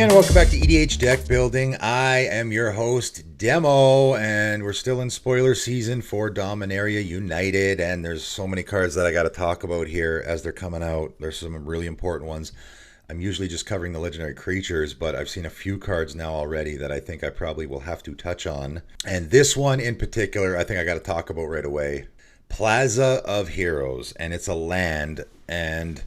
And welcome back to EDH Deck Building. I am your host, Demo, and we're still in spoiler season for Dominaria United, and there's so many cards that I got to talk about here as they're coming out. There's some really important ones. I'm usually just covering the legendary creatures, but I've seen a few cards now already that I think I probably will have to touch on. And this one in particular, I think I got to talk about right away. Plaza of Heroes, and it's a land, and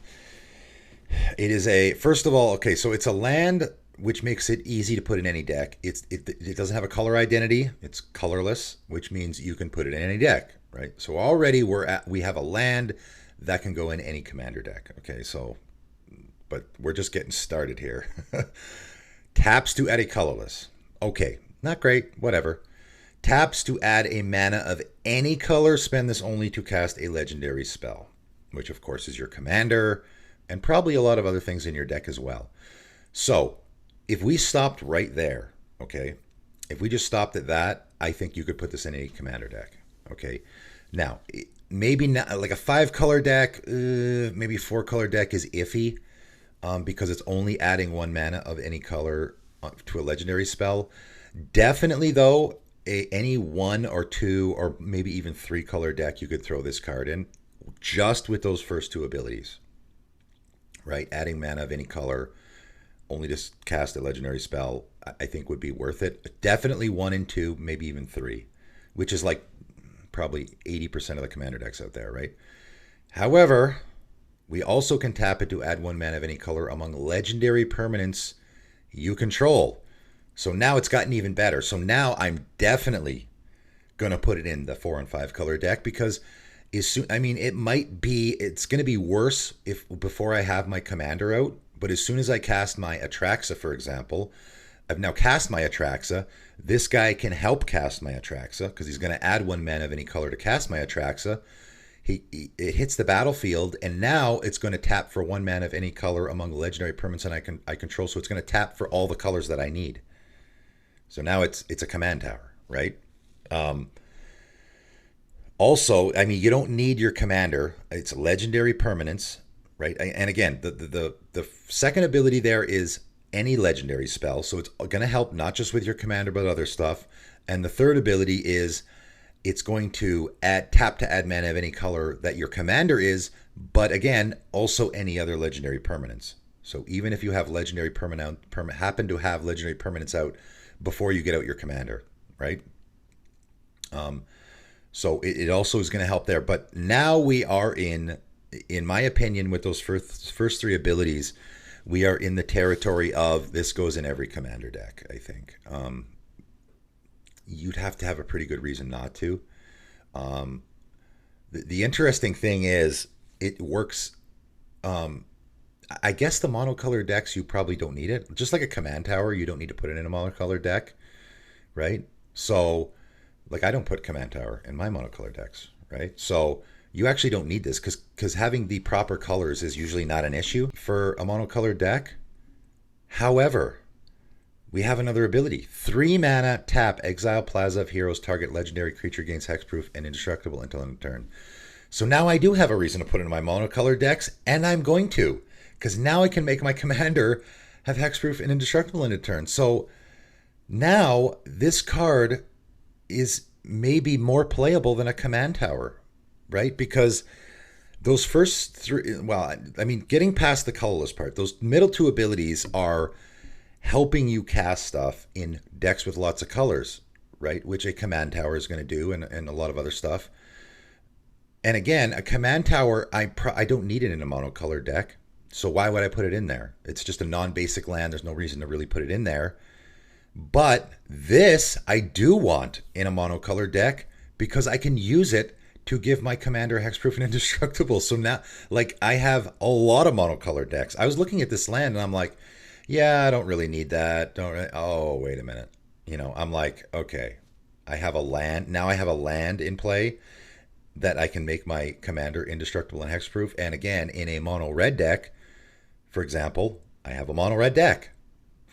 it is a, first of all, okay, so it's a land which makes it easy to put in any deck. It doesn't have a color identity. It's colorless, which means you can put it in any deck, right? So already we have a land that can go in any commander deck. Okay, so, but we're just getting started here. Taps to add a colorless. Okay, not great, whatever. Taps to add a mana of any color. Spend this only to cast a legendary spell, which of course is your commander, and probably a lot of other things in your deck as well. So if we stopped right there, okay, if we just stopped at that, I think you could put this in any commander deck. Okay, now maybe not like a 5-color deck, maybe 4-color deck is iffy because it's only adding 1 mana of any color to a legendary spell. Definitely though, any 1 or 2 or maybe even 3-color deck, you could throw this card in just with those first 2 abilities. Right, adding mana of any color, only to cast a legendary spell, I think would be worth it. Definitely 1 and 2, maybe even 3, which is like probably 80% of the commander decks out there, right? However, we also can tap it to add 1 mana of any color among legendary permanents you control. So now it's gotten even better. So now I'm definitely going to put it in the 4 and 5 color deck because it's going to be worse if before I have my commander out, but as soon as I cast my Atraxa, for example, I've now cast my Atraxa. This guy can help cast my Atraxa because he's going to add 1 mana of any color to cast my Atraxa. It hits the battlefield, and now it's going to tap for 1 mana of any color among legendary permanents I control. So it's going to tap for all the colors that I need. So now it's a command tower, right? Also, I mean, you don't need your commander. It's legendary permanence, right? And again, the second ability there is any legendary spell. So it's going to help not just with your commander, but other stuff. And the third ability is it's going to tap to add mana of any color that your commander is, but again, also any other legendary permanence. So even if you have legendary happen to have legendary permanence out before you get out your commander, right? So it also is going to help there. But now we are in my opinion, with those first 3 abilities, we are in the territory of this goes in every commander deck, I think. You'd have to have a pretty good reason not to. The interesting thing is it works. I guess the monocolor decks, you probably don't need it. Just like a command tower, you don't need to put it in a monocolor deck, right? So like I don't put command tower in my monocolor decks, right? So you actually don't need this because having the proper colors is usually not an issue for a monocolor deck. However, we have another ability. 3 mana, tap, exile Plaza of Heroes, target legendary creature gains hexproof and indestructible until end of turn. So now I do have a reason to put it in my monocolor decks, and I'm going to, because now I can make my commander have hexproof and indestructible end of turn. So now this card is maybe more playable than a command tower, right? Because those first 3, well, I mean, getting past the colorless part, those middle 2 abilities are helping you cast stuff in decks with lots of colors, right? Which a command tower is going to do, and a lot of other stuff. And again, a command tower, I don't need it in a monocolor deck. So why would I put it in there? It's just a non-basic land. There's no reason to really put it in there. But this I do want in a monocolor deck because I can use it to give my commander hexproof and indestructible. So now, like, I have a lot of monocolor decks. I was looking at this land and I'm like, yeah, I don't really need that. Oh, wait a minute. I'm like, okay, I have a land. Now I have a land in play that I can make my commander indestructible and hexproof. And again, in a mono red deck, for example, I have a mono red deck.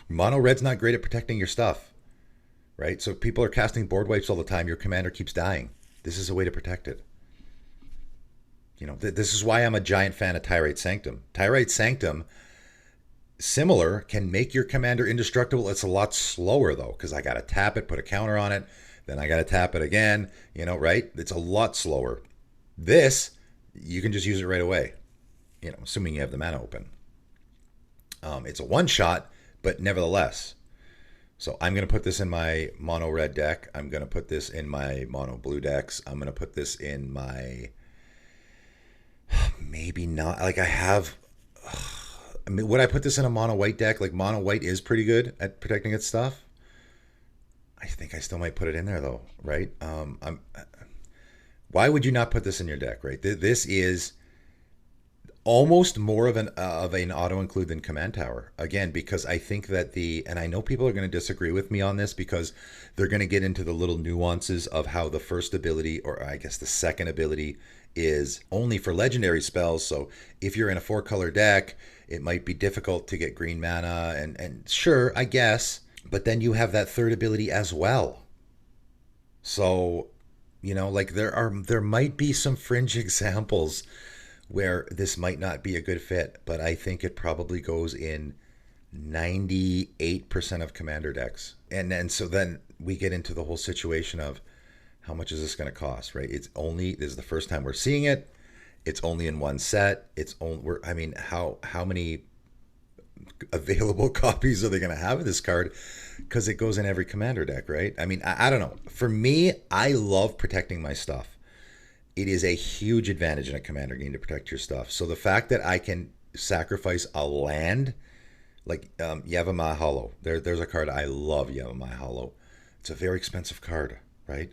Mono red's not great at protecting your stuff, right? So people are casting board wipes all the time. Your commander keeps dying. This is a way to protect it. This is why I'm a giant fan of Tyrite Sanctum. Tyrite Sanctum similar can make your commander indestructible. It's a lot slower though, because I got to tap it, put a counter on it, then I got to tap it again, right? It's a lot slower. This, you can just use it right away, assuming you have the mana open. It's a one shot, but nevertheless. So I'm going to put this in my mono red deck. I'm going to put this in my mono blue decks. I'm going to put this in my, maybe not, like I have, I mean, would I put this in a mono white deck? Like mono white is pretty good at protecting its stuff. I think I still might put it in there though, right? Why would you not put this in your deck, right? This is almost more of an auto include than Command Tower, again, because I think that and I know people are going to disagree with me on this because they're going to get into the little nuances of how the first ability, or I guess the second ability, is only for legendary spells. So if you're in a 4-color deck, it might be difficult to get green mana, and sure, I guess, but then you have that third ability as well. So, like there might be some fringe examples where this might not be a good fit, but I think it probably goes in 98% of commander decks. And so then we get into the whole situation of how much is this going to cost, right? This is the first time we're seeing it. It's only in one set. How many available copies are they going to have of this card? Because it goes in every commander deck, right? I don't know. For me, I love protecting my stuff. It is a huge advantage in a commander game to protect your stuff. So the fact that I can sacrifice a land, like Yavimaya Hollow. There's a card I love, Yavimaya Hollow. It's a very expensive card, right?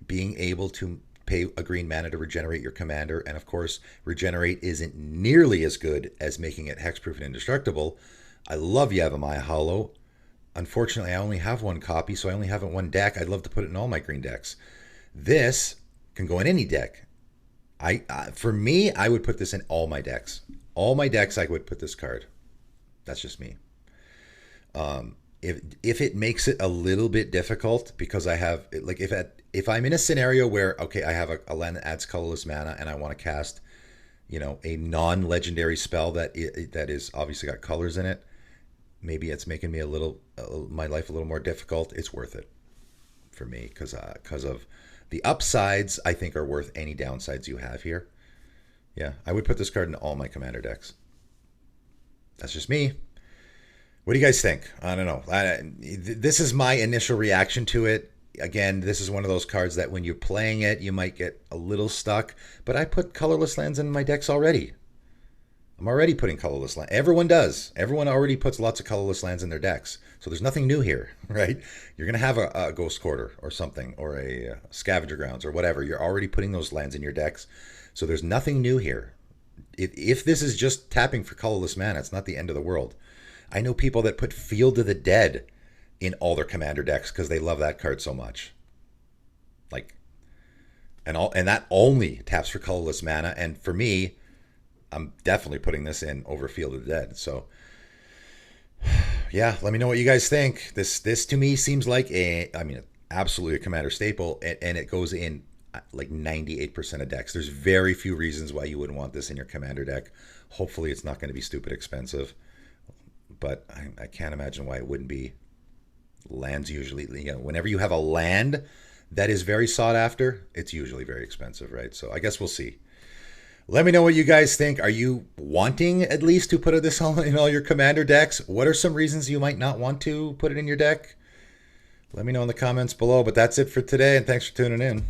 Being able to pay a green mana to regenerate your commander, and of course, regenerate isn't nearly as good as making it hexproof and indestructible. I love Yavimaya Hollow. Unfortunately, I only have one copy, so I only have it in one deck. I'd love to put it in all my green decks. This can go in any deck. For me, I would put this in all my decks. All my decks, I would put this card. That's just me. If it makes it a little bit difficult, because I have, like, if I'm in a scenario where, okay, I have a land that adds colorless mana and I want to cast, a non-legendary spell that is obviously got colors in it, maybe it's making me my life a little more difficult. It's worth it for me because of the upsides. I think are worth any downsides you have here. Yeah, I would put this card in all my commander decks. That's just me. What do you guys think? I don't know. This is my initial reaction to it. Again, this is one of those cards that when you're playing it, you might get a little stuck. But I put colorless lands in my decks already. I'm already putting colorless lands. Everyone does. Everyone already puts lots of colorless lands in their decks. So there's nothing new here, right? You're going to have a Ghost Quarter or something, or a Scavenger Grounds or whatever. You're already putting those lands in your decks. So there's nothing new here. If this is just tapping for colorless mana, it's not the end of the world. I know people that put Field of the Dead in all their commander decks because they love that card so much. And that only taps for colorless mana. And for me, I'm definitely putting this in over Field of the Dead. So yeah, let me know what you guys think. This to me seems like absolutely a commander staple, and it goes in like 98% of decks. There's very few reasons why you wouldn't want this in your commander deck. Hopefully it's not going to be stupid expensive, but I can't imagine why it wouldn't be. Lands usually, whenever you have a land that is very sought after, it's usually very expensive, right? So I guess we'll see. Let me know what you guys think. Are you wanting at least to put this in all your commander decks? What are some reasons you might not want to put it in your deck? Let me know in the comments below. But that's it for today, and thanks for tuning in.